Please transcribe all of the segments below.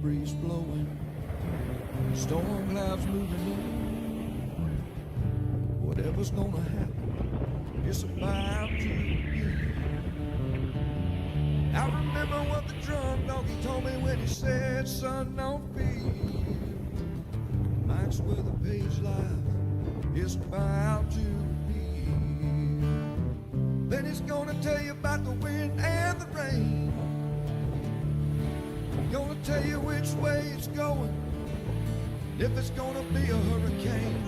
breeze blowing, storm clouds moving in. Whatever's gonna happen, it's about to begin. I remember what the drunk donkey told me when he said, son, don't fear. Mike's where the page life is about to begin. Then he's gonna tell you about the wind and the rain. Gonna tell you which way it's going, if it's gonna be a hurricane.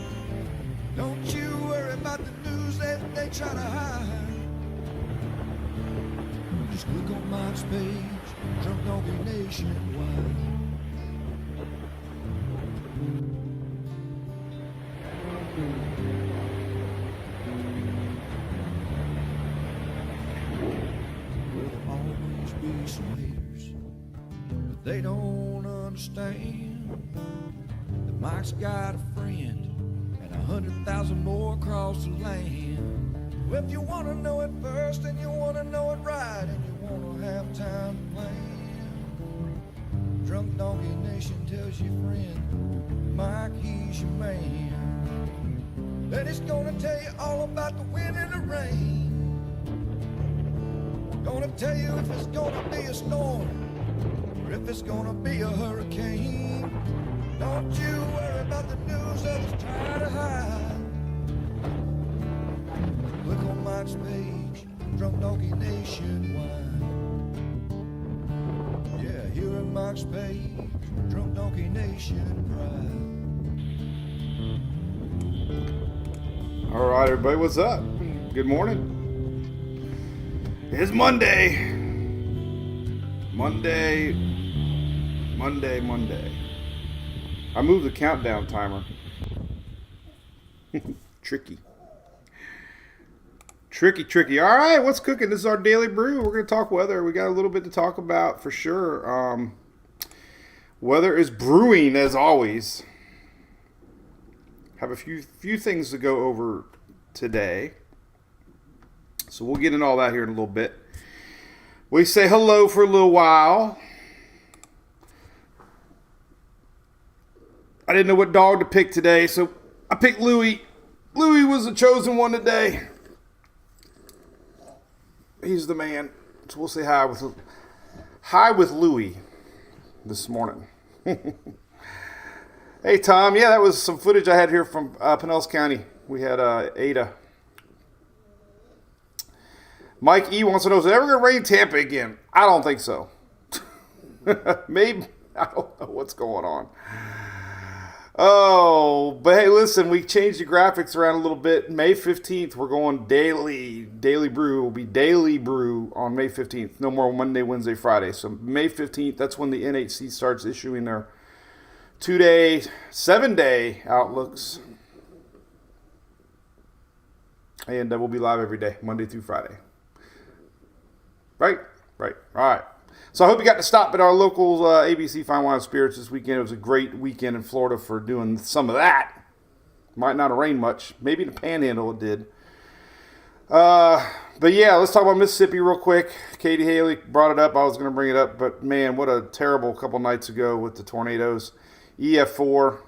Don't you worry about the news that they try to hide. Just look on Mike's page, Drunk Donkey Nationwide. There'll always be some haters, but they don't understand that Mike's got a friend and 100,000 more across the land. Well, if you want to know it first and you want to know it right and you want to have time to plan, Drunk Donkey Nation tells your friend, Mike, he's your man. Then he's gonna tell you all about the wind and the rain. Gonna tell you if it's gonna be a storm or if it's gonna be a hurricane. Don't you worry about the news others try to hide. Look on Mike's page, Drunk Donkey Nationwide. Yeah, here on Mike's page, Drunk Donkey Nation Pride. All right, everybody, what's up? Good morning. It's Monday. Monday. I moved the countdown timer. Tricky. All right, what's cooking? This is our daily brew. We're going to talk weather. We got a little bit to talk about for sure. Weather is brewing as always. Have a few things to go over today. So we'll get into all that here in a little bit. We say hello for a little while. I didn't know what dog to pick today, so I picked Louie. Louie was the chosen one today. He's the man. So we'll say hi with Louie this morning. Hey, Tom. Yeah, that was some footage I had here from Pinellas County. We had Ada. Mike E wants to know, is it ever going to rain Tampa again? I don't think so. Maybe. I don't know what's going on. Oh, but hey, listen, we changed the graphics around a little bit. May 15th, we're going daily. Daily brew will be daily brew on May 15th. No more Monday, Wednesday, Friday. So May 15th, that's when the NHC starts issuing their 2-day, 7-day outlooks. And we'll be live every day, Monday through Friday. Right. All right. So I hope you got to stop at our local ABC Fine Wine and Spirits this weekend. It was a great weekend in Florida for doing some of that. Might not have rained much. Maybe in the Panhandle it did. But yeah, let's talk about Mississippi real quick. Katie Haley brought it up. I was going to bring it up. But man, what a terrible couple nights ago with the tornadoes. EF4.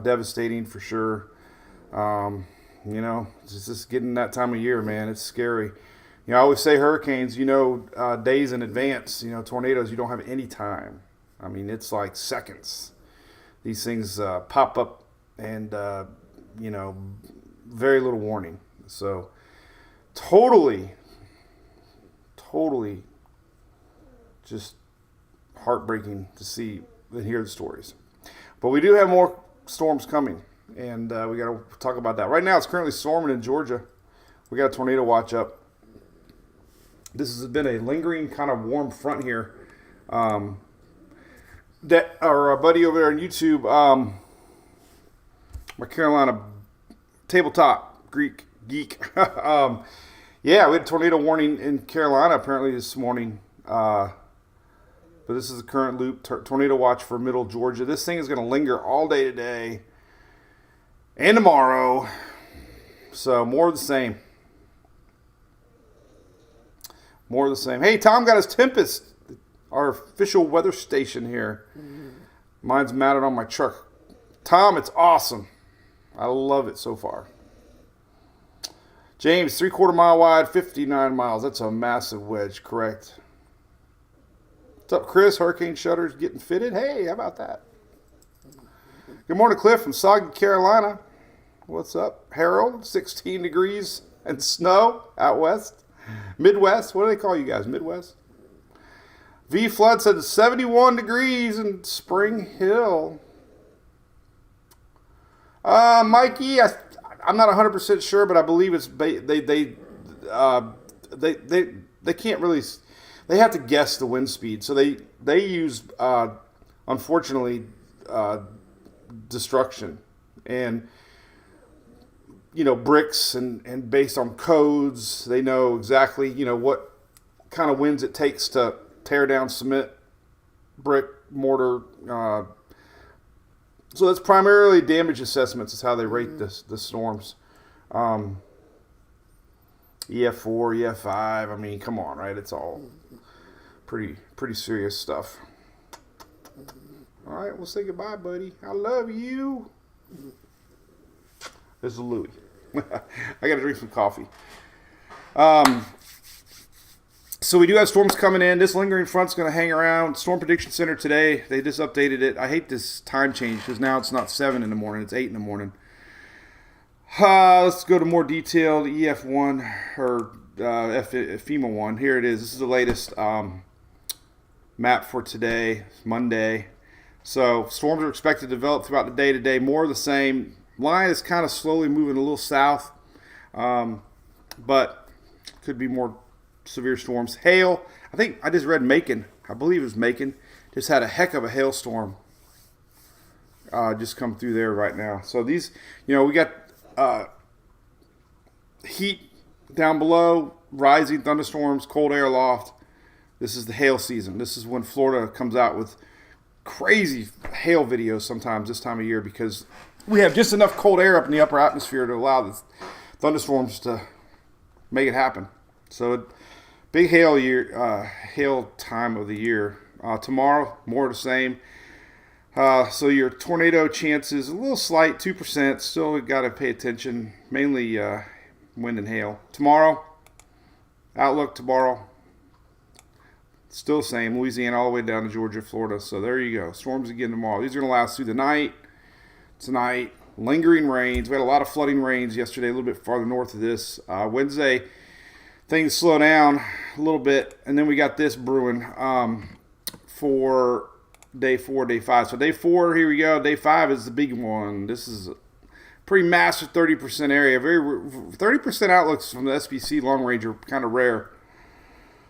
Devastating for sure. It's just getting that time of year, man. It's scary. I always say hurricanes, days in advance. Tornadoes, you don't have any time. I mean, it's like seconds. These things pop up and, very little warning. So, totally just heartbreaking to see and hear the stories. But we do have more storms coming, and we got to talk about that. Right now, it's currently storming in Georgia. We got a tornado watch up. This has been a lingering kind of warm front here. That our buddy over there on YouTube, my Carolina tabletop Greek geek. Yeah, we had a tornado warning in Carolina apparently this morning. But this is the current loop tornado watch for Middle Georgia. This thing is going to linger all day today and tomorrow. So more of the same. More of the same. Hey, Tom got his Tempest our official weather station here. Mine's mounted on my truck. Tom, it's awesome. I love it so far. James, 3/4 mile wide, 59 miles. That's a massive wedge, correct? What's up, Chris? Hurricane shutters getting fitted. Hey, how about that? Good morning, Cliff from Sauga, Carolina. What's up? Harold, 16 degrees and snow out west. Midwest. What do they call you guys? Midwest? V Flood said 71 degrees in Spring Hill. Mikey, I'm not 100% sure, but I believe it's they can't really. They have to guess the wind speed, so they use unfortunately destruction and bricks and based on codes, they know exactly what kind of winds it takes to tear down cement, brick, mortar. So that's primarily damage assessments is how they rate the storms. EF4, EF5. I mean, come on, right? It's all pretty serious stuff. All right, we'll say goodbye, buddy. I love you. This is Louie. I got to drink some coffee. So we do have storms coming in. This lingering front's going to hang around. Storm Prediction Center today, they just updated it. I hate this time change because now it's not 7 in the morning. It's 8 in the morning. Let's go to more detailed EF1 or FEMA 1. Here it is. This is the latest map for today, Monday. So storms are expected to develop throughout the day today. More of the same. Line is kind of slowly moving a little south, but could be more severe storms. Hail. I think I just read Macon. I believe it was Macon. Just had a heck of a hailstorm just come through there right now. So these, we got heat down below, rising thunderstorms, cold air aloft. This is the hail season. This is when Florida comes out with crazy hail videos sometimes this time of year because we have just enough cold air up in the upper atmosphere to allow the thunderstorms to make it happen. So big hail time of the year. Tomorrow, more of the same. So your tornado chances, a little slight, 2%. Still got to pay attention, mainly wind and hail. Tomorrow, outlook tomorrow, still the same. Louisiana all the way down to Georgia, Florida. So there you go. Storms again tomorrow. These are going to last through the night. Tonight, lingering rains. We had a lot of flooding rains yesterday, a little bit farther north of this. Wednesday, things slow down a little bit, and then we got this brewing for day 4, day 5. So day 4, here we go. Day 5 is the big one. This is a pretty massive 30% area. 30% outlooks from the SPC long range are kind of rare.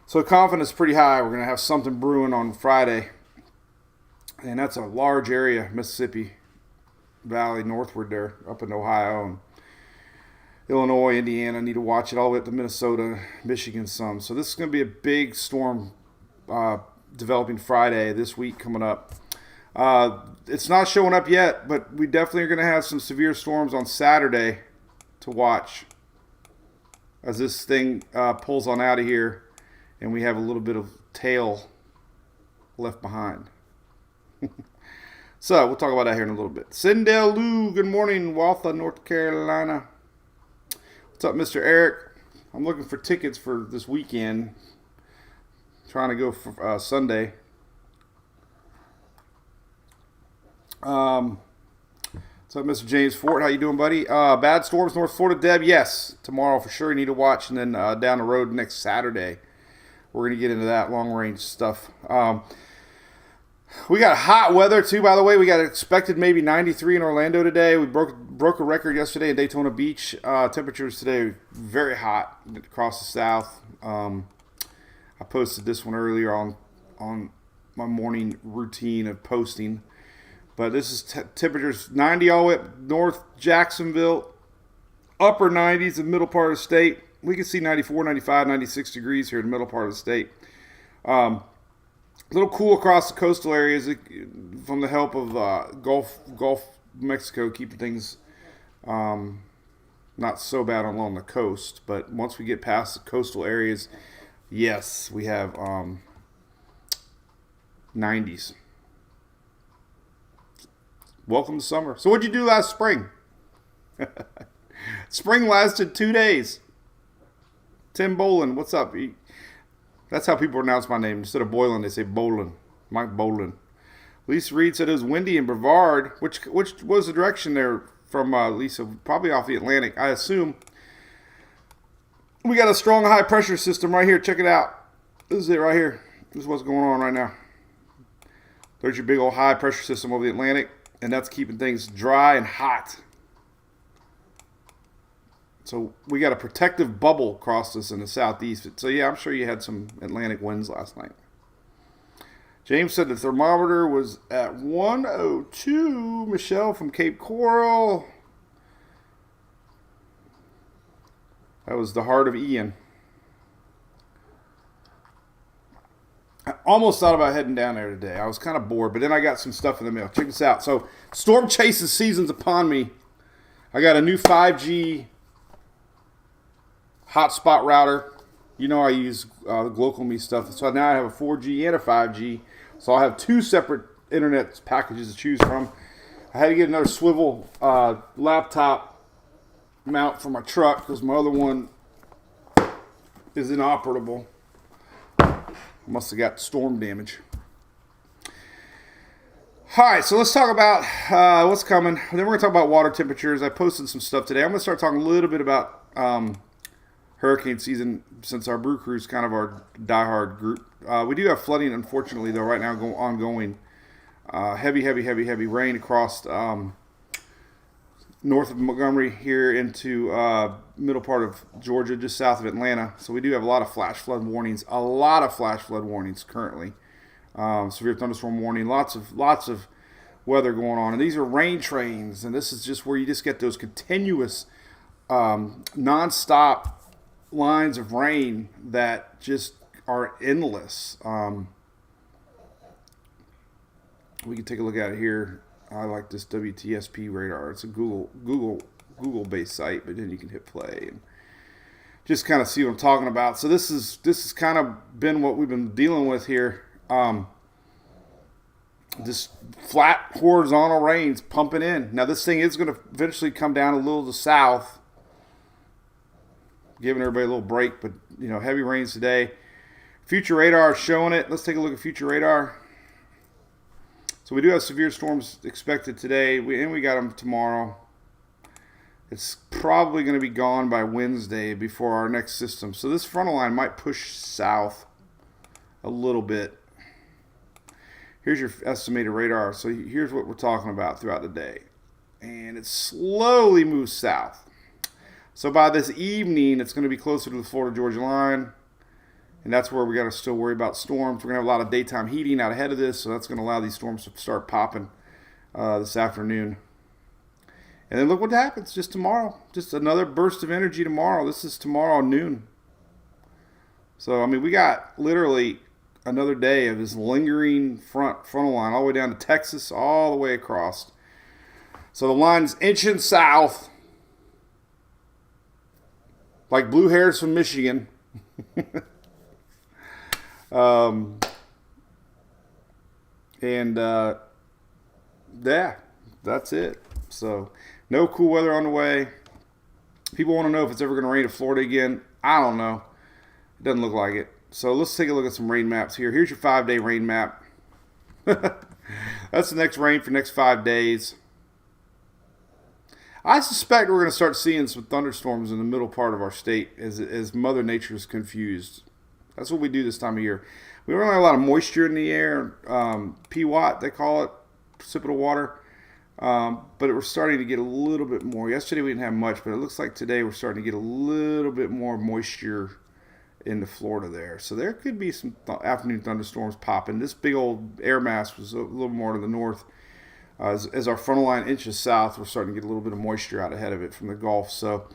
So confidence is pretty high. We're going to have something brewing on Friday, and that's a large area, Mississippi Valley northward there, up in Ohio and Illinois, Indiana. Need to watch it all the way up to Minnesota, Michigan some. So this is going to be a big storm developing Friday this week coming up. It's not showing up yet, but we definitely are going to have some severe storms on Saturday to watch as this thing pulls on out of here and we have a little bit of tail left behind. So we'll talk about that here in a little bit. Sindel Lou, good morning, Waltha, North Carolina. What's up, Mr. Eric? I'm looking for tickets for this weekend. Trying to go for Sunday. What's up, Mr. James Fort? How you doing, buddy? Bad storms, North Florida, Deb. Yes, tomorrow for sure. You need to watch, and then down the road next Saturday, we're gonna get into that long range stuff. We got hot weather too, by the way. We got expected maybe 93 in Orlando today. We broke a record yesterday in Daytona Beach. Temperatures today very hot across the south. I posted this one earlier on my morning routine of posting. But this is temperatures 90 all the way up north Jacksonville, upper 90s in the middle part of the state. We can see 94, 95, 96 degrees here in the middle part of the state. A little cool across the coastal areas from the help of Gulf Mexico, keeping things not so bad along the coast. But once we get past the coastal areas, yes, we have 90s. Welcome to summer. So what'd you do last spring? Spring lasted 2 days. Tim Bolin, what's up? That's how people pronounce my name. Instead of Boylan, they say Bolin. Mike Bolin. Lisa Reed said it was windy in Brevard. Which was the direction there from Lisa? Probably off the Atlantic, I assume. We got a strong high pressure system right here. Check it out. This is it right here. This is what's going on right now. There's your big old high pressure system over the Atlantic, and that's keeping things dry and hot. So we got a protective bubble across us in the southeast. So yeah, I'm sure you had some Atlantic winds last night. James said the thermometer was at 102. Michelle from Cape Coral. That was the heart of Ian. I almost thought about heading down there today. I was kind of bored, but then I got some stuff in the mail. Check this out. So storm chases season's upon me. I got a new 5G hotspot router. You know I use the GlocalMe stuff. So now I have a 4G and a 5G. So I'll have two separate internet packages to choose from. I had to get another swivel laptop mount for my truck because my other one is inoperable. Must have got storm damage. All right, so let's talk about what's coming. Then we're going to talk about water temperatures. I posted some stuff today. I'm going to start talking a little bit about hurricane season since our Brew crew is kind of our diehard group. We do have flooding, unfortunately, though, right now ongoing. Heavy rain across north of Montgomery here into middle part of Georgia, just south of Atlanta. So we do have a lot of flash flood warnings. Currently. Severe thunderstorm warning. Lots of weather going on. And these are rain trains. And this is just where you just get those continuous nonstop lines of rain that just are endless. We can take a look at it here. I like this WTSP radar. It's a Google based site, but then you can hit play and just kind of see what I'm talking about. So this is kind of been what we've been dealing with here. This flat horizontal rains pumping in. Now this thing is going to eventually come down a little to the south, giving everybody a little break. But heavy rains today. Future radar is showing it. Let's take a look at future radar. So we do have severe storms expected today, we got them tomorrow. It's probably going to be gone by Wednesday before our next system. So this frontal line might push south a little bit. Here's your estimated radar. So here's what we're talking about throughout the day. And it slowly moves south. So by this evening, it's going to be closer to the Florida-Georgia line. And that's where we got to still worry about storms. We're going to have a lot of daytime heating out ahead of this, so that's going to allow these storms to start popping this afternoon. And then look what happens just tomorrow. Just another burst of energy tomorrow. This is tomorrow noon. So, we got literally another day of this lingering frontal line all the way down to Texas, all the way across. So the line's inching south, like blue hairs from Michigan. Yeah, that's it. So no cool weather on the way. People want to know if it's ever going to rain in Florida again. I don't know. It doesn't look like it. So let's take a look at some rain maps here. Here's your 5-day rain map. That's the next rain for the next 5 days. I suspect we're going to start seeing some thunderstorms in the middle part of our state as Mother Nature is confused. That's what we do this time of year. We don't have a lot of moisture in the air. PWAT, they call it, precipitable water. But we're starting to get a little bit more. Yesterday we didn't have much, but it looks like today we're starting to get a little bit more moisture into Florida there. So there could be some afternoon thunderstorms popping. This big old air mass was a little more to the north. As our frontal line inches south, we're starting to get a little bit of moisture out ahead of it from the Gulf. So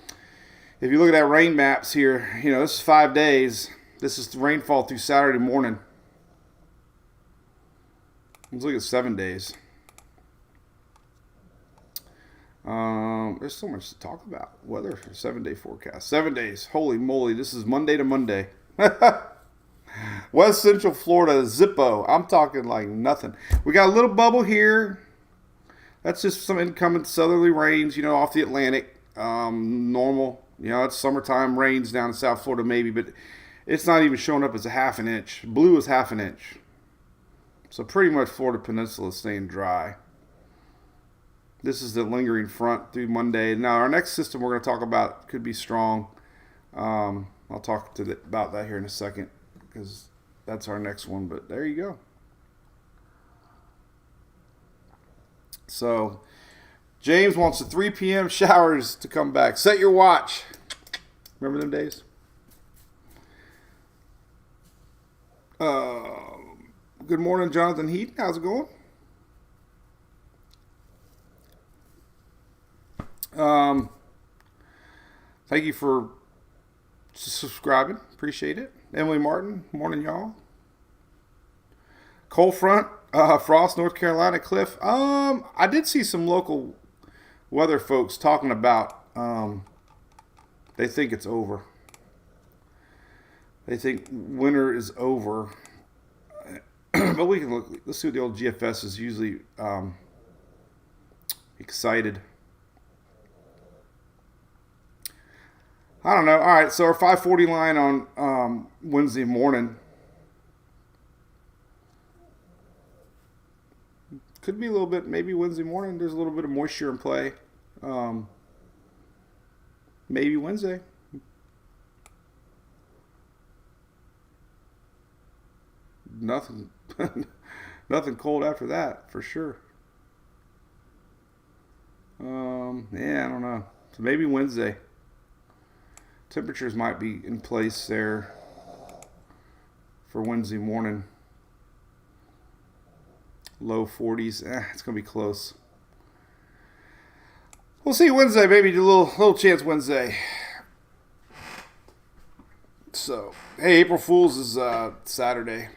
if you look at that rain maps here, this is 5 days. This is the rainfall through Saturday morning. Let's look at 7 days. There's so much to talk about. Weather for 7-day forecast. 7 days. Holy moly. This is Monday to Monday. West Central Florida, Zippo. I'm talking like nothing. We got a little bubble here. That's just some incoming southerly rains, off the Atlantic. Normal. It's summertime rains down in South Florida maybe, but it's not even showing up as a half an inch. Blue is half an inch. So pretty much Florida Peninsula is staying dry. This is the lingering front through Monday. Now, our next system we're going to talk about could be strong. I'll talk about that here in a second because that's our next one. But there you go. So, James wants the 3 p.m. showers to come back. Set your watch. Remember them days? Good morning, Jonathan Heaton. How's it going? Thank you for subscribing. Appreciate it. Emily Martin. Morning, y'all. Cold front. Frost, North Carolina, Cliff. I did see some local weather folks talking about they think it's over. They think winter is over. But we can look. Let's see what the old GFS is usually excited. I don't know. All right, so our 540 line on Wednesday morning could be a little bit, maybe Wednesday morning. There's a little bit of moisture in play. Maybe Wednesday. Nothing cold after that, for sure. Yeah, I don't know. So maybe Wednesday. Temperatures might be in place there for Wednesday morning. Low 40s. It's going to be close. We'll see Wednesday. Maybe a little chance Wednesday. So, hey, April Fool's is Saturday.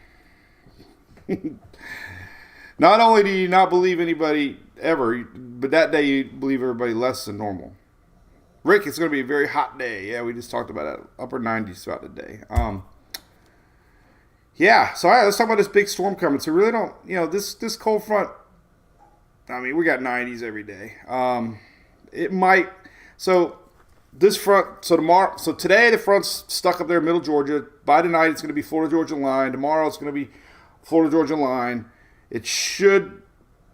Not only do you not believe anybody ever, but that day you believe everybody less than normal. Rick, it's going to be a very hot day. Yeah, we just talked about it. Upper 90s throughout the day. Yeah, so all right, let's talk about this big storm coming. So really don't, this cold front, I mean, we got 90s every day. It might, so this front, so today the front's stuck up there in middle Georgia. By tonight it's going to be Florida Georgia line. Tomorrow it's going to be Florida Georgia line. It should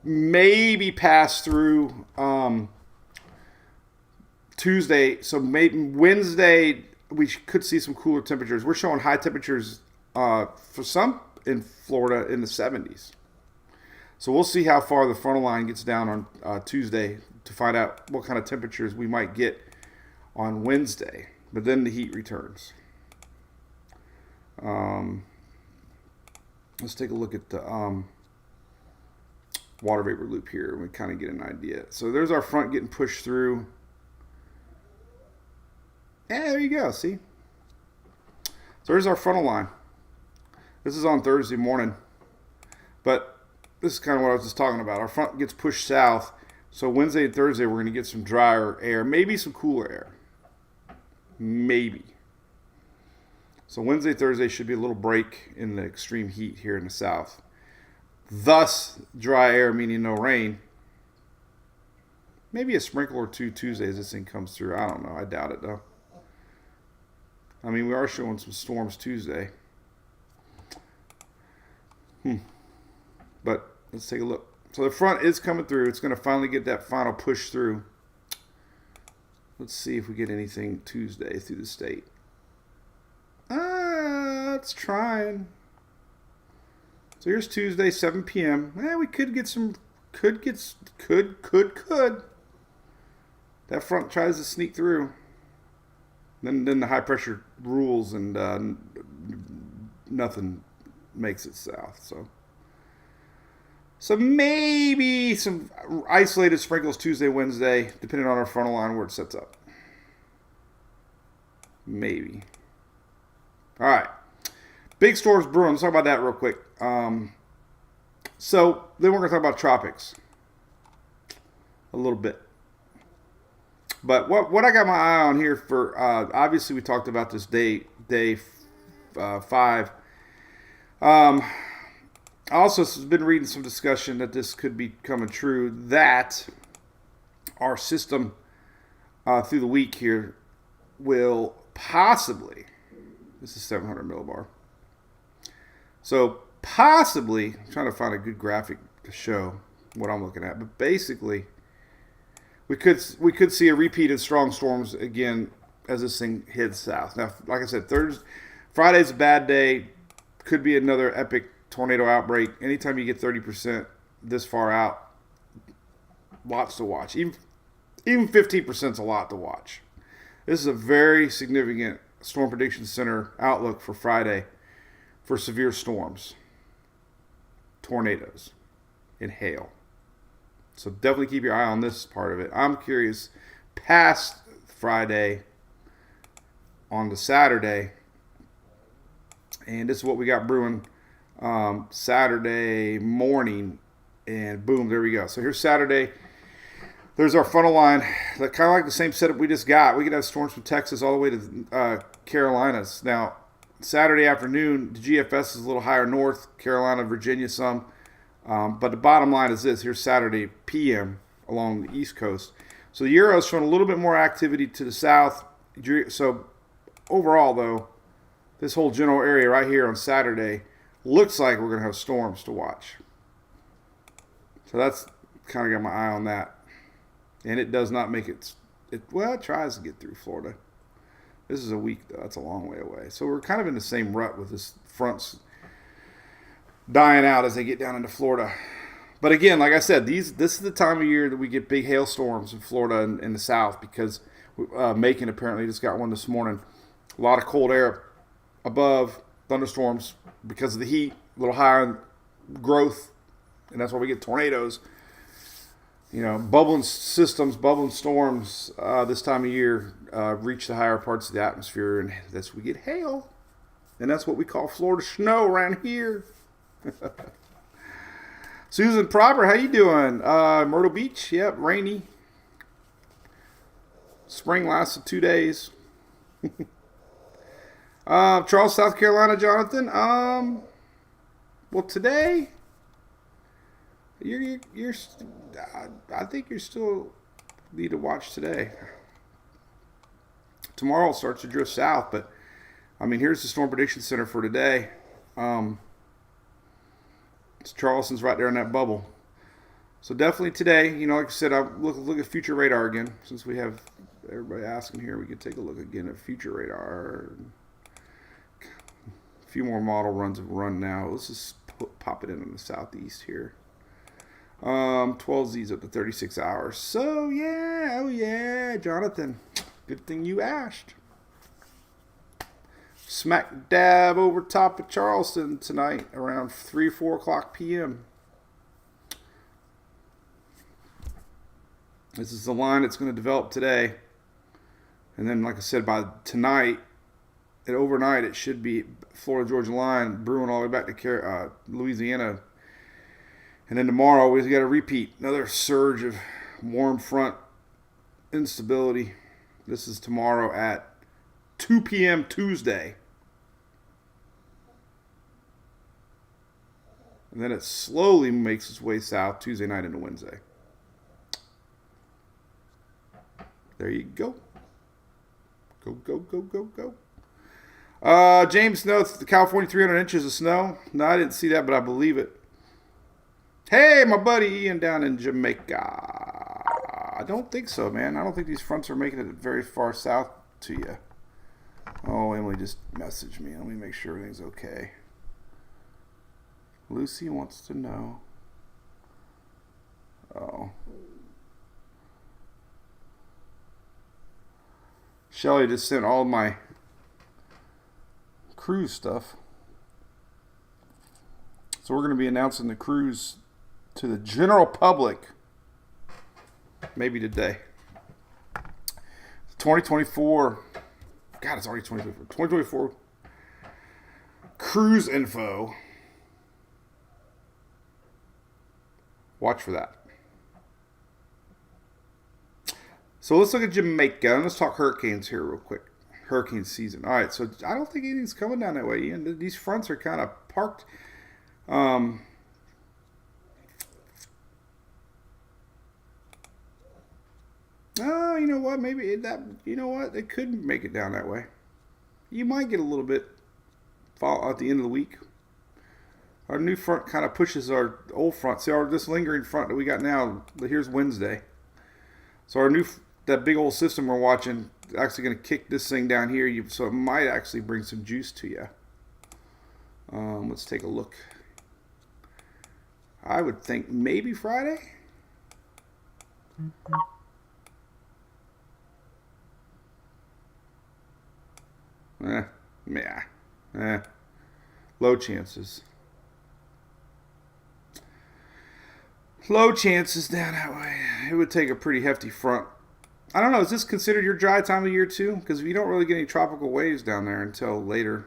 maybe pass through Tuesday. So maybe Wednesday we could see some cooler temperatures. We're showing high temperatures for some in Florida in the 70s. So we'll see how far the frontal line gets down on Tuesday to find out what kind of temperatures we might get on Wednesday. But then the heat returns. Let's take a look at the water vapor loop here and we kind of get an idea. So there's our front getting pushed through. Yeah, there you go. See? So there's our frontal line. This is on Thursday morning. But this is kind of what I was just talking about. Our front gets pushed south. So Wednesday and Thursday, we're going to get some drier air. Maybe some cooler air. Maybe. So Wednesday, Thursday should be a little break in the extreme heat here in the south. Thus, dry air meaning no rain. Maybe a sprinkle or two Tuesday as this thing comes through. I don't know. I doubt it, though. I mean, we are showing some storms Tuesday. But let's take a look. So the front is coming through. It's going to finally get that final push through. Let's see if we get anything Tuesday through the state. It's trying. So here's Tuesday, 7 p.m. We could get some, could. That front tries to sneak through. Then the high pressure rules and nothing makes it south. So maybe some isolated sprinkles Tuesday, Wednesday, depending on our frontal line where it sets up. Maybe. All right. Big storms brewing. Let's talk about that real quick. So then we're going to talk about tropics a little bit. But what I got my eye on here for, obviously we talked about this day 5. I also have been reading some discussion that this could be coming true, that our system through the week here will possibly, this is 700 millibar, so possibly, I'm trying to find a good graphic to show what I'm looking at, but basically we could see a repeat of strong storms again as this thing heads south. Now, like I said, Friday's a bad day. Could be another epic tornado outbreak. Anytime you get 30% this far out, lots to watch. Even 15% is a lot to watch. This is a very significant Storm Prediction Center outlook for Friday for severe storms, tornadoes, and hail. So definitely keep your eye on this part of it. I'm curious, past Friday on to Saturday, and this is what we got brewing Saturday morning, and boom, there we go. So here's Saturday. There's our funnel line, kind of like the same setup we just got. We could have storms from Texas all the way to Carolinas. Now, Saturday afternoon, the GFS is a little higher north, Carolina, Virginia some. But the bottom line is this. Here's Saturday p.m. along the East Coast. So the Euro is showing a little bit more activity to the south. So overall, though, this whole general area right here on Saturday looks like we're going to have storms to watch. So that's kind of got my eye on that. And it does not make it tries to get through Florida. This is a week, though. That's a long way away. So we're kind of in the same rut with this fronts dying out as they get down into Florida. But again, like I said, this is the time of year that we get big hailstorms in Florida and in the south, because Macon apparently just got one this morning. A lot of cold air above, thunderstorms because of the heat, a little higher growth, and that's why we get tornadoes. You know, bubbling systems, bubbling storms this time of year reach the higher parts of the atmosphere, and that's we get hail. And that's what we call Florida snow around here. Susan Proper, how you doing? Myrtle Beach, yep, rainy. Spring lasted 2 days. Charles, South Carolina, Jonathan. Well, today, you're. I think you still need to watch today. Tomorrow it starts to drift south, but I mean, here's the Storm Prediction Center for today. Charleston's right there in that bubble. So definitely today, you know, like I said, I'll look at future radar again. Since we have everybody asking here, we could take a look again at future radar. A few more model runs have run now. Let's just pop it in the southeast here. 12 Z's up to 36 hours. So yeah, oh yeah, Jonathan. Good thing you asked. Smack dab over top of Charleston tonight around 3 or 4 o'clock p.m. This is the line that's going to develop today. And then, like I said, by tonight, and overnight, it should be Florida-Georgia line brewing all the way back to Louisiana. And then tomorrow, we've got a repeat. Another surge of warm front instability. This is tomorrow at 2 p.m. Tuesday. And then it slowly makes its way south Tuesday night into Wednesday. There you go. Go, go, go, go, go. James Snow, the California 300 inches of snow. No, I didn't see that, but I believe it. Hey, my buddy Ian down in Jamaica. I don't think so, man. I don't think these fronts are making it very far south to you. Oh, Emily just messaged me. Let me make sure everything's okay. Lucy wants to know. Oh. Shelly just sent all my cruise stuff. So we're going to be announcing the cruise to the general public maybe today. 2024. God, it's already 2024. 2024 cruise info. Watch for that. So let's look at Jamaica and let's talk hurricanes here real quick. hurricane season. All right, so I don't think anything's coming down that way, Ian. These fronts are kind of parked. Oh, you know what? Maybe that. You know what? It could make it down that way. You might get a little bit fall at the end of the week. Our new front kind of pushes our old front. See, this lingering front that we got now. Here's Wednesday. So our that big old system we're watching actually going to kick this thing down here. So it might actually bring some juice to you. Let's take a look. I would think maybe Friday. Low chances. Low chances down that way. It would take a pretty hefty front. I don't know. Is this considered your dry time of year too? Because you don't really get any tropical waves down there until later.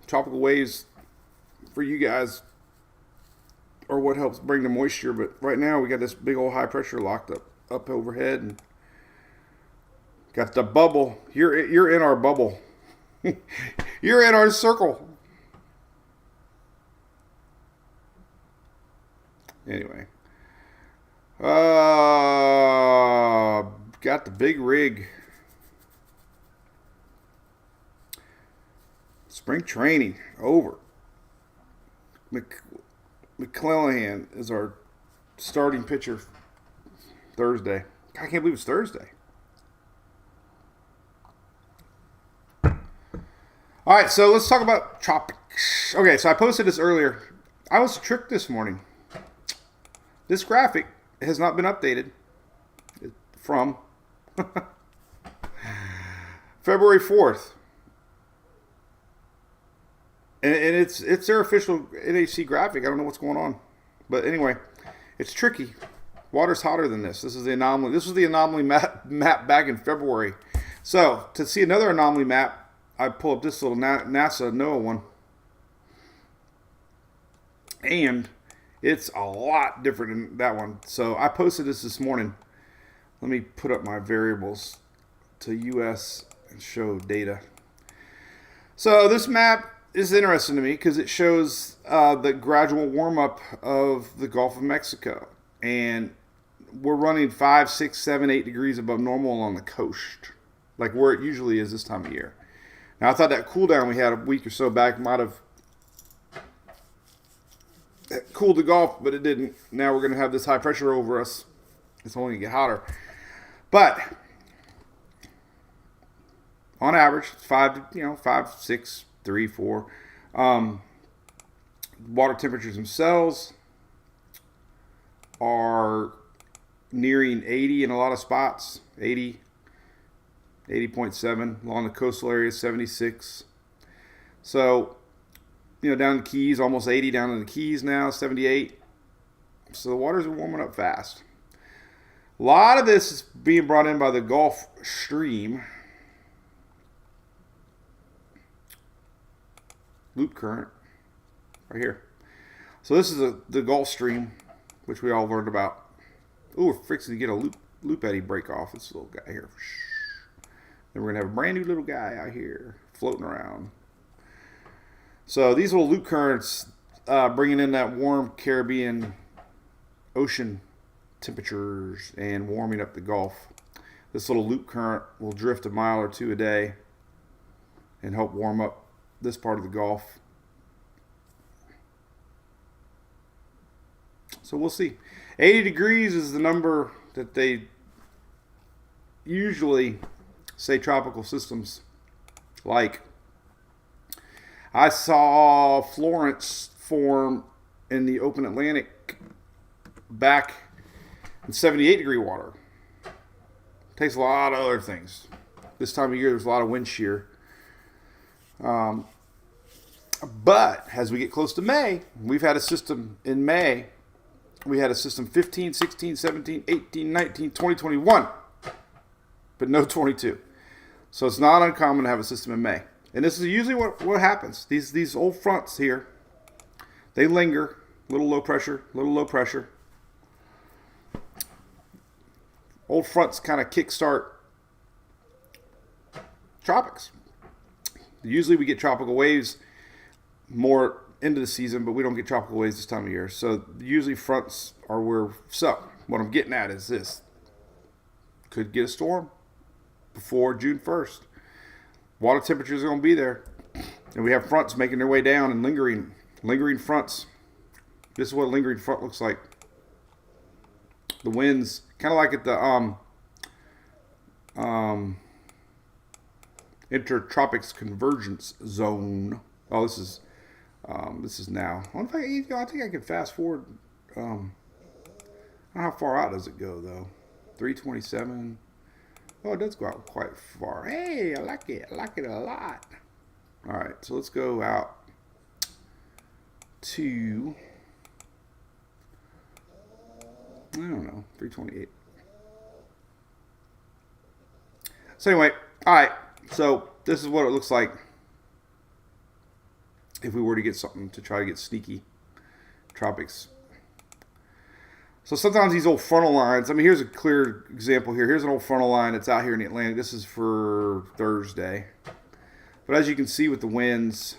Tropical waves for you guys are what helps bring the moisture. But right now we got this big old high pressure locked up overhead and got the bubble. You're in our bubble. You're in our circle. Anyway. Got the big rig. Spring training over. McClellan is our starting pitcher Thursday. I can't believe it's Thursday. All right, so let's talk about Tropics. Okay, so I posted this earlier. I was tricked this morning. This graphic has not been updated from February 4th. And it's their official NHC graphic. I don't know what's going on. But anyway, it's tricky. Water's hotter than this. This is the anomaly. This was the anomaly map back in February. So, to see another anomaly map, I pull up this little NASA NOAA one. And it's a lot different than that one. So I posted this morning. Let me put up my variables to US and show data. So this map is interesting to me because it shows the gradual warm-up of the Gulf of Mexico. And we're running 5, 6, 7, 8 degrees above normal along the coast, like where it usually is this time of year. Now, I thought that cool down we had a week or so back might have cooled the Gulf, but it didn't. Now we're going to have this high pressure over us. It's only going to get hotter. But on average, 5, 6, 3, 4. Water temperatures themselves are nearing 80 in a lot of spots. 80.7 along the coastal areas, 76. So, down in the Keys, almost 80 down in the Keys now, 78. So the waters are warming up fast. A lot of this is being brought in by the Gulf Stream. Loop current, right here. So this is the Gulf Stream, which we all learned about. Ooh, we're fixing to get a loop eddy break off this little guy here. Then we're going to have a brand new little guy out here floating around. So these little loop currents bringing in that warm Caribbean ocean temperatures and warming up the Gulf. This little loop current will drift a mile or two a day and help warm up this part of the Gulf. So we'll see. 80 degrees is the number that they usually say tropical systems like. I saw Florence form in the open Atlantic back in 78 degree water. Takes a lot of other things. This time of year there's a lot of wind shear. But as we get close to May, we've had a system in May. We had a system 15, 16, 17, 18, 19, 20, 21. But no 22. So it's not uncommon to have a system in May. And this is usually what happens. These old fronts here, they linger. Little low pressure, little low pressure. Old fronts kind of kickstart tropics. Usually we get tropical waves more into the season, but we don't get tropical waves this time of year. So usually fronts are where. So what I'm getting at is this: could get a storm before June 1st. Water temperatures are going to be there, and we have fronts making their way down and lingering fronts. This is what a lingering front looks like. The winds, kind of like at the intertropics convergence zone. Oh, this is now. I think I can fast forward. I don't know how far out does it go though. 327. Oh, it does go out quite far. Hey, I like it. I like it a lot. All right, so let's go out to, I don't know, 328. So anyway, all right. So this is what it looks like if we were to get something to try to get sneaky tropics. So sometimes these old frontal lines, I mean, here's a clear example here. Here's an old frontal line that's out here in the Atlantic. This is for Thursday. But as you can see with the winds,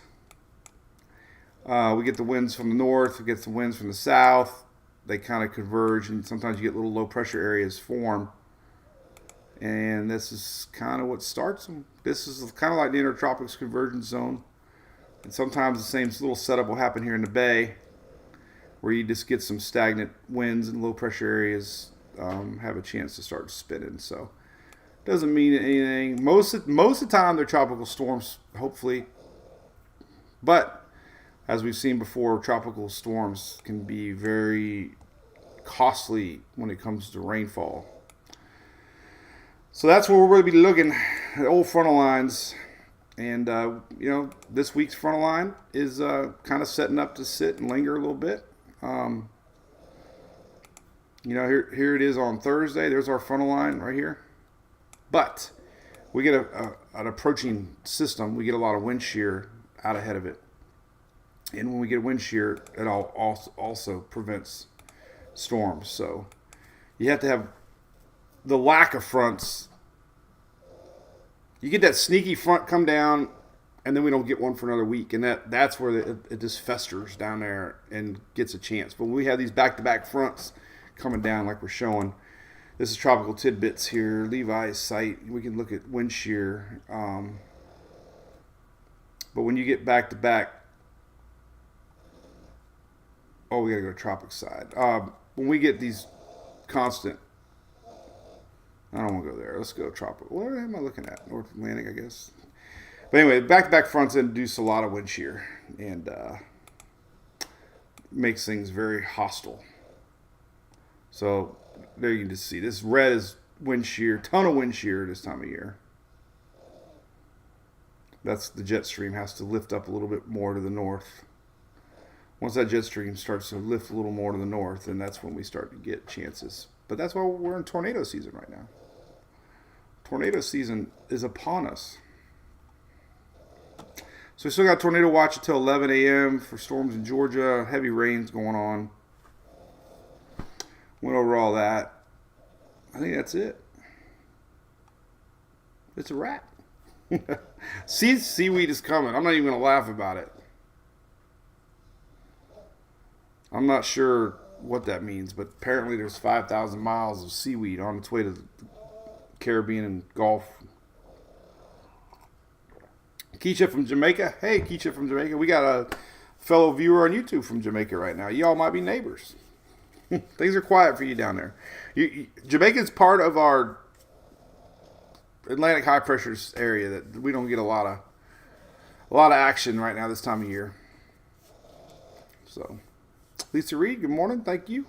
we get the winds from the north, we get the winds from the south. They kind of converge, and sometimes you get little low pressure areas form. And this is kind of what starts them. This is kind of like the intertropics convergence zone. And sometimes the same little setup will happen here in the bay, where you just get some stagnant winds and low pressure areas have a chance to start spinning. So doesn't mean anything. Most of the time they're tropical storms, hopefully. But as we've seen before, tropical storms can be very costly when it comes to rainfall. So that's where we're going to be looking at old frontal lines. And, this week's frontal line is kind of setting up to sit and linger a little bit. Here it is on Thursday. There's our frontal line right here. But we get an approaching system. We get a lot of wind shear out ahead of it. And when we get wind shear, it also prevents storms. So you have to have the lack of fronts. You get that sneaky front come down, and then we don't get one for another week. And that's where it just festers down there and gets a chance. But when we have these back-to-back fronts coming down like we're showing, this is tropical tidbits here, Levi's site. We can look at wind shear. But when you get back-to-back, we got to go to tropics side. When we get these constant, I don't want to go there. Let's go tropical. What am I looking at? North Atlantic, I guess. But anyway, back-to-back fronts induce a lot of wind shear and makes things very hostile. So there you can just see this red is wind shear, ton of wind shear this time of year. That's the jet stream has to lift up a little bit more to the north. Once that jet stream starts to lift a little more to the north, then that's when we start to get chances. But that's why we're in tornado season right now. Tornado season is upon us. So we still got tornado watch until 11 a.m. for storms in Georgia. Heavy rains going on. Went over all that. I think that's it. It's a wrap. Seaweed is coming. I'm not even going to laugh about it. I'm not sure what that means, but apparently there's 5,000 miles of seaweed on its way to the Caribbean and Gulf. Keisha from Jamaica. Hey, Keisha from Jamaica. We got a fellow viewer on YouTube from Jamaica right now. Y'all might be neighbors. Things are quiet for you down there. Jamaica's part of our Atlantic high pressure area that we don't get a lot of action right now this time of year. So, Lisa Reed, good morning. Thank you.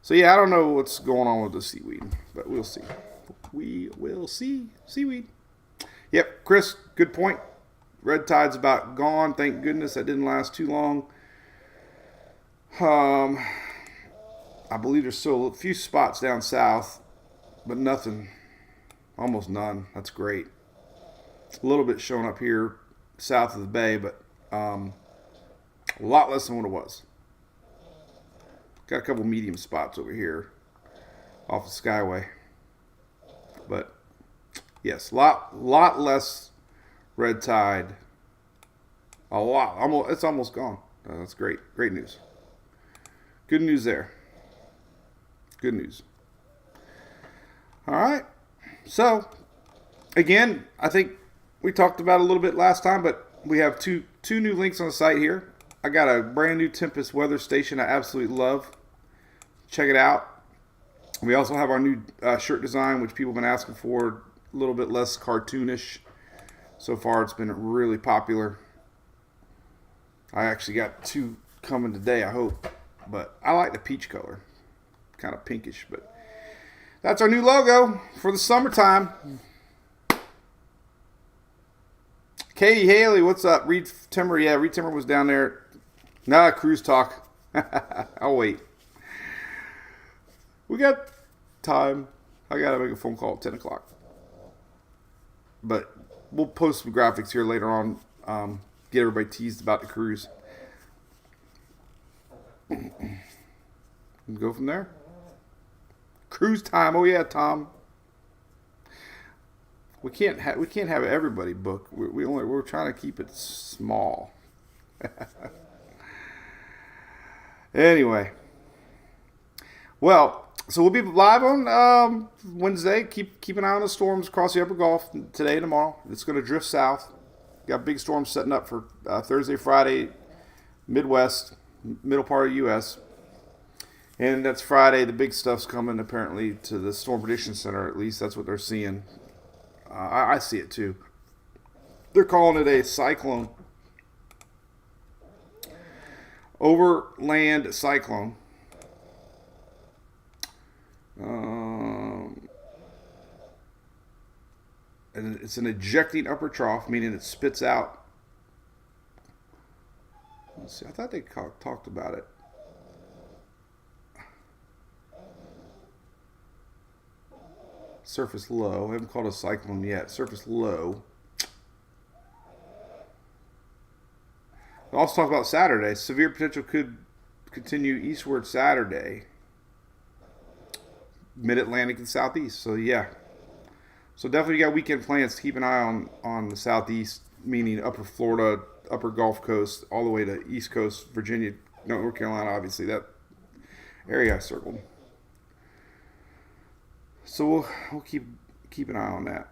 So yeah, I don't know what's going on with the seaweed, but we'll see. We will see. Seaweed. Yep, Chris, good point. Red tide's about gone. Thank goodness that didn't last too long. I believe there's still a few spots down south, but nothing. Almost none. That's great. A little bit showing up here south of the bay, but a lot less than what it was. Got a couple medium spots over here off the Skyway. But, Yes, lot less red tide. A lot. It's almost gone. That's great. Great news. Good news there. Good news. All right. So, again, I think we talked about it a little bit last time, but we have two new links on the site here. I got a brand new Tempest weather station I absolutely love. Check it out. We also have our new shirt design, which people have been asking for, a little bit less cartoonish. So far, it's been really popular. I actually got 2 coming today, I hope. But I like the peach color. Kind of pinkish, but that's our new logo for the summertime. Katie Haley, what's up? Reed Timmer, yeah, Reed Timmer was down there. Nah, cruise talk. I'll wait. We got time. I got to make a phone call at 10 o'clock. But we'll post some graphics here later on. Get everybody teased about the cruise. Go from there. Cruise time. Oh yeah, Tom. We can't have everybody book. We're trying to keep it small. Anyway. Well, so we'll be live on Wednesday. Keep an eye on the storms across the Upper Gulf today and tomorrow. It's going to drift south. Got big storms setting up for Thursday, Friday, Midwest, middle part of the U.S. And that's Friday. The big stuff's coming apparently to the Storm Prediction Center. At least that's what they're seeing. I see it too. They're calling it a cyclone. Overland cyclone. And it's an ejecting upper trough, meaning it spits out. Let's see. I thought they talked about it. Surface low. I haven't called it a cyclone yet. Surface low. They also talk about Saturday. Severe potential could continue eastward Saturday. Mid-Atlantic and Southeast. So, yeah. So, definitely got weekend plans to keep an eye on the Southeast, meaning upper Florida, upper Gulf Coast, all the way to East Coast, Virginia, North Carolina, obviously. That area I circled. So, we'll keep an eye on that.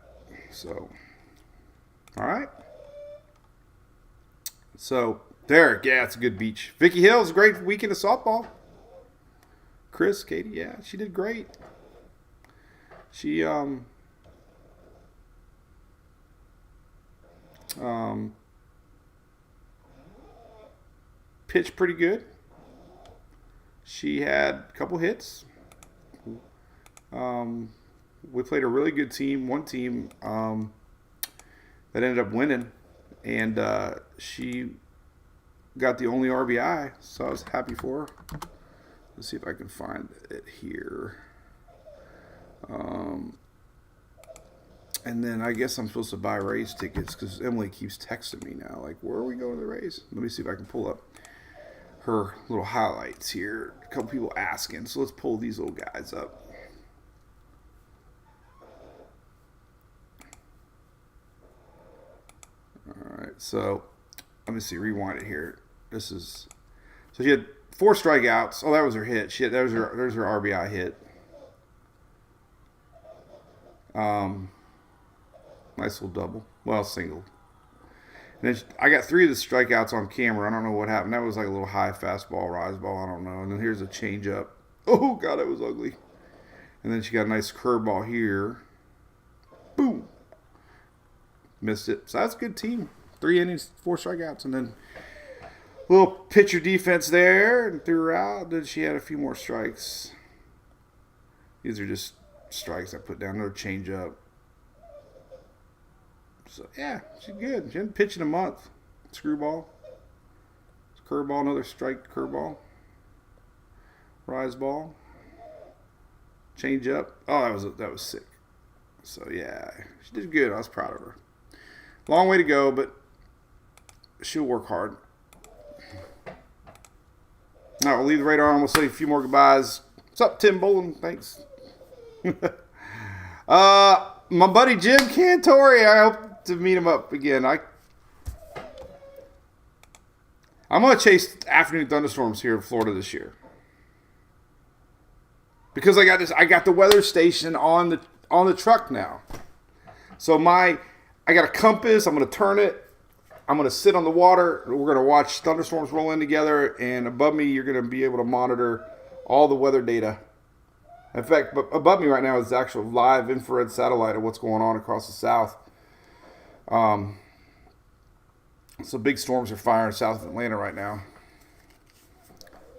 So, all right. So, Derek, yeah, it's a good beach. Vicky Hill's a great weekend of softball. Chris, Katie, yeah, she did great. She pitched pretty good. She had a couple hits. We played a really good team. One team that ended up winning, and she got the only RBI, so I was happy for her. Let's see if I can find it here. And then I guess I'm supposed to buy Rays tickets because Emily keeps texting me now. Like, where are we going to the Rays? Let me see if I can pull up her little highlights here. A couple people asking. So let's pull these little guys up. All right. So let me see. Rewind it here. This is. So she had 4 strikeouts. Oh, that was her hit. There's her RBI hit. Nice little double. Well, single. And then I got 3 of the strikeouts on camera. I don't know what happened. That was like a little high fastball, rise ball. I don't know. And then here's a changeup. Oh, God, it was ugly. And then she got a nice curveball here. Boom. Missed it. So that's a good team. 3 innings, 4 strikeouts. And then a little pitcher defense there. And threw her out. Then she had a few more strikes. These are just strikes I put down. Another changeup. So, yeah, she's good. She hadn't pitched in a month. Screwball. Curveball, another strike curveball. Rise ball. Changeup. Oh, that was sick. So, yeah, she did good. I was proud of her. Long way to go, but she'll work hard. All right, we'll leave the radar on. We'll say a few more goodbyes. What's up, Tim Bolin? Thanks. My buddy Jim Cantori, I hope to meet him up again. I'm going to chase afternoon thunderstorms here in Florida this year. Because I got the weather station on the truck now. So I got a compass, I'm going to turn it. I'm going to sit on the water. We're going to watch thunderstorms roll in together, and above me you're going to be able to monitor all the weather data. In fact, above me right now is the actual live infrared satellite of what's going on across the south. So big storms are firing south of Atlanta right now.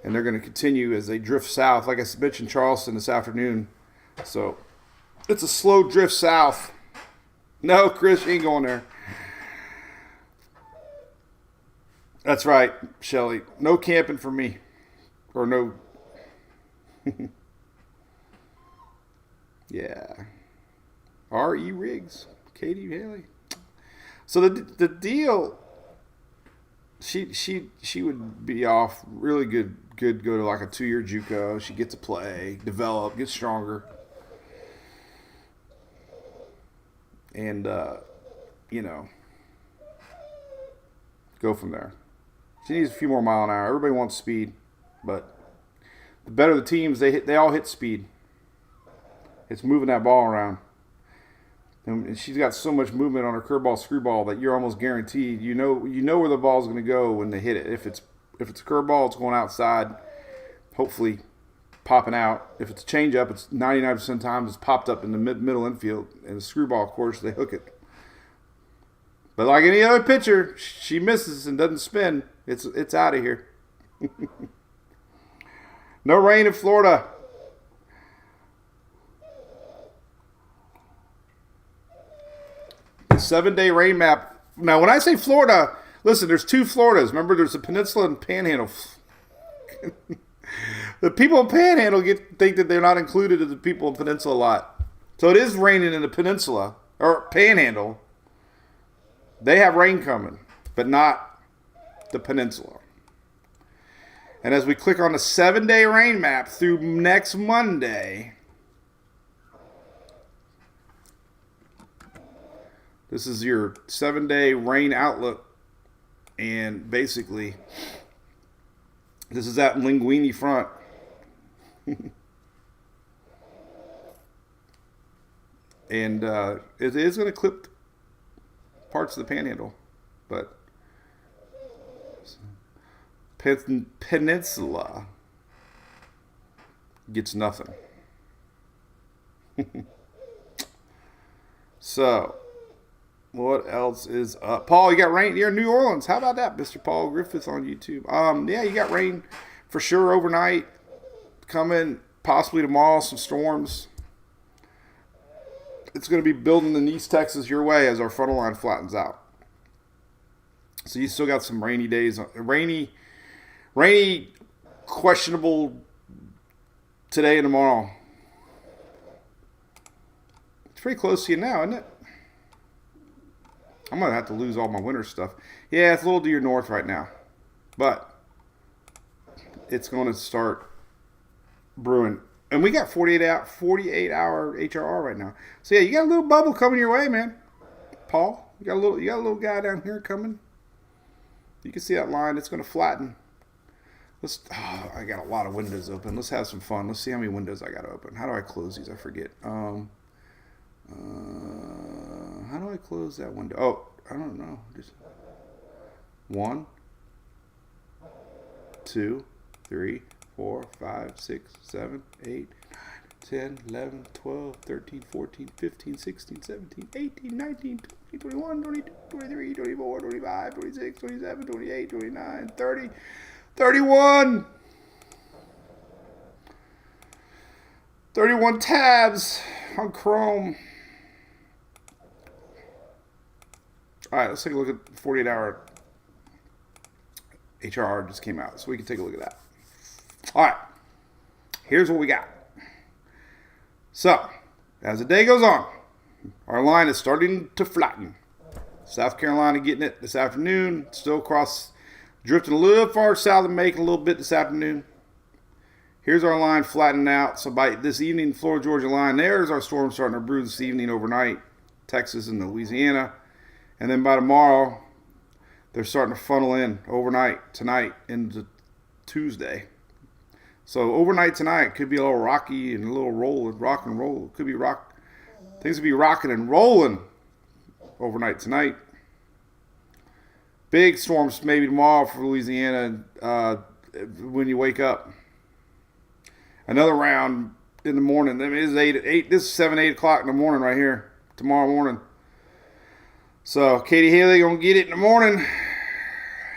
And they're going to continue as they drift south. Like I mentioned, Charleston this afternoon. So it's a slow drift south. No, Chris, you ain't going there. That's right, Shelly. No camping for me. Or no. Yeah. R.E. Riggs. Katie Haley. So the deal, she would be off really good go to like a 2-year JUCO. She gets to play, develop, get stronger. And, go from there. She needs a few more mile an hour. Everybody wants speed, but the better the teams, they all hit speed. It's moving that ball around. And she's got so much movement on her curveball, screwball that you're almost guaranteed. You know where the ball's going to go when they hit it. If it's a curveball, it's going outside, hopefully popping out. If it's a changeup, it's 99% of the times it's popped up in the middle infield. And the screwball, of course, they hook it. But like any other pitcher, she misses and doesn't spin. It's out of here. No rain in Florida. The 7-day rain map. Now, when I say Florida, listen, there's 2 Floridas. Remember, there's the Peninsula and Panhandle. The people in Panhandle think that they're not included in the people in Peninsula a lot. So it is raining in the Peninsula, or Panhandle. They have rain coming, but not the Peninsula. And as we click on the 7-day rain map through next Monday, this is your 7-day rain outlook. And basically, this is that Linguini front. And it is going to clip parts of the Panhandle, but Peninsula gets nothing. So, what else is up? Paul, you got rain near New Orleans. How about that, Mr. Paul Griffith on YouTube? Yeah, you got rain for sure overnight. Coming possibly tomorrow, some storms. It's going to be building in East Texas your way as our frontal line flattens out. So you still got some rainy days. Rainy, questionable today and tomorrow. It's pretty close to you now, isn't it? I'm going to have to lose all my winter stuff. Yeah, it's a little to your north right now. But it's going to start brewing. And we got 48-hour HRR right now. So yeah, you got a little bubble coming your way, man. Paul, you got a little guy down here coming. You can see that line. It's going to flatten. I got a lot of windows open. Let's have some fun. Let's see how many windows I got to open. How do I close these? I forget. How do I close that window? Oh, I don't know. Just 1, 2, 3, 4, 5, 6, 7, 8, 10, 11, 12, 13, 14, 15, 16, 17, 18, 19, 20, 21, 22, 23, 24, 25, 26, 27, 28, 29, 30, 31. 31 tabs on Chrome. All right, let's take a look at the 48-hour HRR just came out, so we can take a look at that. All right, here's what we got. So, as the day goes on, our line is starting to flatten. South Carolina getting it this afternoon, still drifting a little far south of Macon a little bit this afternoon. Here's our line flattening out. So by this evening, Florida, Georgia line, there's our storm starting to brew this evening overnight. Texas and Louisiana. And then by tomorrow, they're starting to funnel in overnight, tonight, into Tuesday. So overnight tonight could be a little rocky and a little rock and roll. It could be things could be rocking and rolling overnight tonight. Big storms maybe tomorrow for Louisiana when you wake up. Another round in the morning. I mean, it's 8. This is 7, 8 o'clock in the morning right here tomorrow morning. So Katie Haley gonna get it in the morning,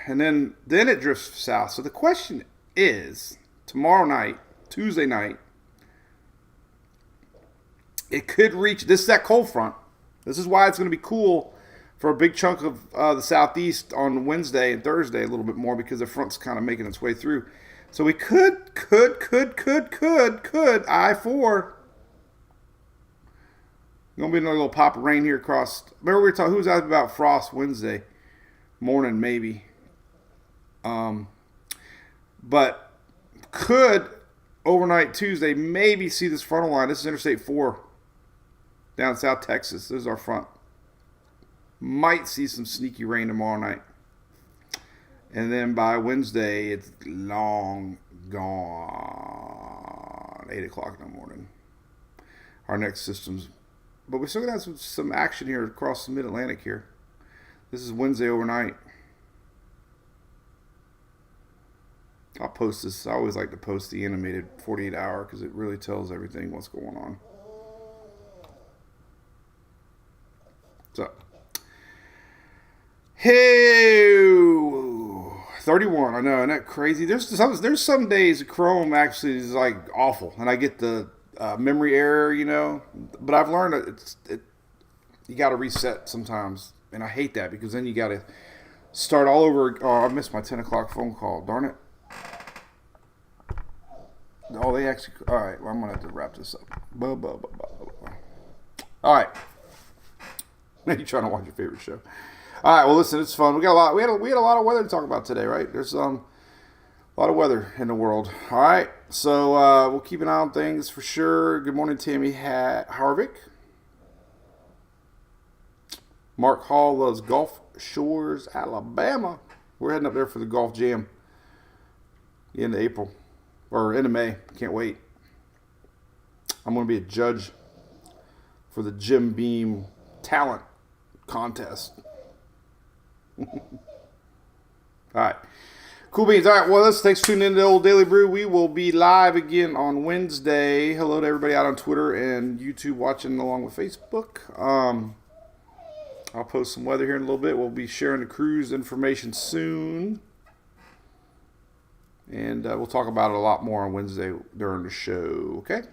and then it drifts south. So the question is, tomorrow night, Tuesday night, it could reach. This is that cold front. This is why it's going to be cool for a big chunk of the southeast on Wednesday and Thursday a little bit more, because the front's kind of making its way through. So we could I-4. Gonna be another little pop of rain here across. Remember we were talking, who was out about frost Wednesday morning maybe. But could overnight Tuesday maybe see this frontal line. This is Interstate 4 down in South Texas. This is our front. Might see some sneaky rain tomorrow night. And then by Wednesday, it's long gone. 8 o'clock in the morning. Our next system's. But we're still going to have some action here across the mid-Atlantic here. This is Wednesday overnight. I'll post this. I always like to post the animated 48 hour because it really tells everything what's going on. So, hey, 31. I know, isn't that crazy? There's some days Chrome actually is like awful, and I get the memory error, you know. But I've learned that you got to reset sometimes, and I hate that because then you got to start all over. Oh, I missed my 10 o'clock phone call. Darn it. Oh, they actually. All right, well, I'm gonna have to wrap this up. All right. Now you're trying to watch your favorite show. All right. Well, listen, it's fun. We got a lot. We had a lot of weather to talk about today, right? There's a lot of weather in the world. All right. So we'll keep an eye on things for sure. Good morning, Tammy Harvick. Mark Hall loves Gulf Shores, Alabama. We're heading up there for the Golf Jam. The end of April. Or end of May. Can't wait. I'm going to be a judge for the Jim Beam Talent Contest. All right. Cool beans. All right. Well, thanks for tuning in to the Old Daily Brew. We will be live again on Wednesday. Hello to everybody out on Twitter and YouTube watching along with Facebook. I'll post some weather here in a little bit. We'll be sharing the cruise information soon. And we'll talk about it a lot more on Wednesday during the show. Okay? All right.